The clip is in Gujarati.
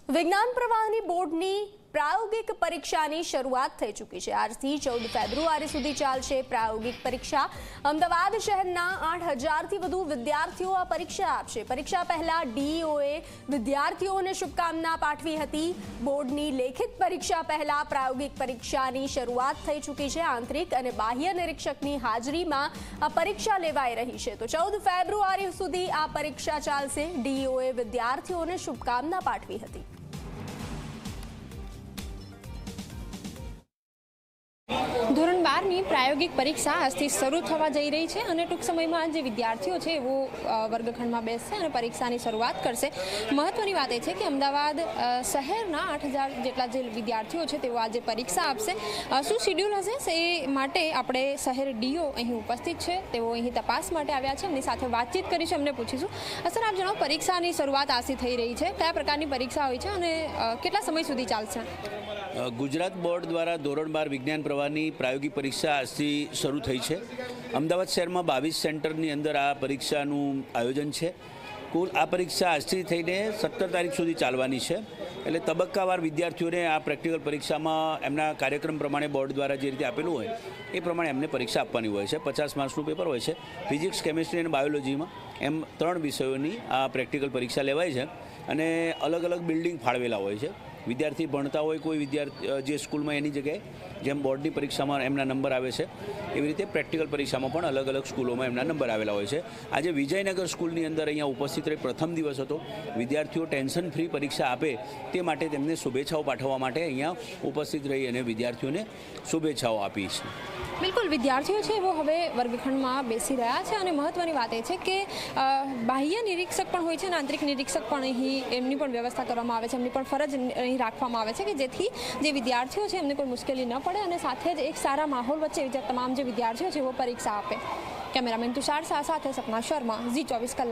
વિજ્ઞાન પ્રવાહની બોર્ડની પ્રાયોગિક પરીક્ષાની શરૂઆત થઈ ચૂકી છે। આજથી 14 ફેબ્રુઆરી સુધી ચાલશે પ્રાયોગિક પરીક્ષા। અમદાવાદ શહેરના 8000થી વધુ વિદ્યાર્થીઓ આ પરીક્ષા આપશે। પરીક્ષા પહેલા ડીઈઓએ વિદ્યાર્થીઓને શુભકામના પાઠવી હતી। બોર્ડની લેખિત પરીક્ષા પહેલા પ્રાયોગિક પરીક્ષાની શરૂઆત થઈ ચૂકી છે। આંતરિક અને બાહ્ય નિરીક્ષકની હાજરીમાં આ પરીક્ષા લેવાઈ રહી છે। તો 14 ફેબ્રુઆરી સુધી આ પરીક્ષા ચાલશે। ડીઈઓએ વિદ્યાર્થીઓને શુભકામના પાઠવી હતી। ધોરણ 12ની પ્રાયોગિક પરીક્ષા આજથી શરૂ થવા જઈ રહી છે અને ટૂંક સમયમાં જે વિદ્યાર્થીઓ છે એવો વર્ગખંડમાં બેસશે અને પરીક્ષાની શરૂઆત કરશે। મહત્વની વાત એ છે કે અમદાવાદ શહેરના 8000 જેટલા જે વિદ્યાર્થીઓ છે તેઓ આજે પરીક્ષા આપશે। શું શિડ્યુલ હશે એ માટે આપણે શહેર ડીઓ અહીં ઉપસ્થિત છે, તેઓ અહીં તપાસ માટે આવ્યા છે। એમની સાથે વાતચીત કરીશું, એમને પૂછીશું। સર, આપ જણાવો, પરીક્ષાની શરૂઆત આજથી થઈ રહી છે, કયા પ્રકારની પરીક્ષા હોય છે અને કેટલા સમય સુધી ચાલશે? ગુજરાત બોર્ડ દ્વારા ધોરણ 12 વિજ્ઞાન પ્રવાહની પ્રાયોગિક પરીક્ષા આજથી શરૂ થઈ છે। અમદાવાદ શહેરમાં 22 સેન્ટરની અંદર આ પરીક્ષાનું આયોજન છે। કુલ આ પરીક્ષા આજથી થઈને 17 તારીખ સુધી ચાલવાની છે। એટલે તબક્કાવાર વિદ્યાર્થીઓને આ પ્રેક્ટિકલ પરીક્ષામાં એમના કાર્યક્રમ પ્રમાણે બોર્ડ દ્વારા જે રીતે આપેલું હોય એ પ્રમાણે એમને પરીક્ષા આપવાની હોય છે। 50 માર્ક્સનું પેપર હોય છે। ફિઝિક્સ, કેમિસ્ટ્રી અને બાયોલોજીમાં એમ 3 વિષયોની આ પ્રેક્ટિકલ પરીક્ષા લેવાય છે અને અલગ અલગ બિલ્ડિંગ ફાળવેલા હોય છે। વિદ્યાર્થી ભણતા હોય કોઈ વિદ્યાર્થી જે સ્કૂલમાં એની જગ્યાએ જેમ બોર્ડની પરીક્ષામાં એમના નંબર આવે છે એવી રીતે પ્રેક્ટિકલ પરીક્ષામાં પણ અલગ અલગ સ્કૂલોમાં એમના નંબર આવેલા હોય છે। આજે વિજયનગર સ્કૂલની અંદર અહીંયા ઉપસ્થિત રહી પ્રથમ દિવસ હતો। વિદ્યાર્થીઓ ટેન્શન ફ્રી પરીક્ષા આપે તે માટે તેમને શુભેચ્છાઓ પાઠવવા માટે અહીંયા ઉપસ્થિત રહી અને વિદ્યાર્થીઓને શુભેચ્છાઓ આપી છે। બિલકુલ, વિદ્યાર્થીઓ છે એવો હવે વર્ગખંડમાં બેસી રહ્યા છે અને મહત્વની વાત એ છે કે બાહ્ય નિરીક્ષક પણ હોય છે અને આંતરિક નિરીક્ષક પણ અહીં એમની પણ વ્યવસ્થા કરવામાં આવે છે, એમની પણ ફરજ અહીં રાખવામાં આવે છે કે જેથી જે વિદ્યાર્થીઓ છે એમને કોઈ મુશ્કેલી ન પડે અને સાથે જ એક સારા માહોલ વચ્ચે તમામ જે વિદ્યાર્થીઓ છે એવો પરીક્ષા આપે। કેમેરામેન તુષાર શાહ સાથે સપના શર્મા, ઝી 24 કલાક।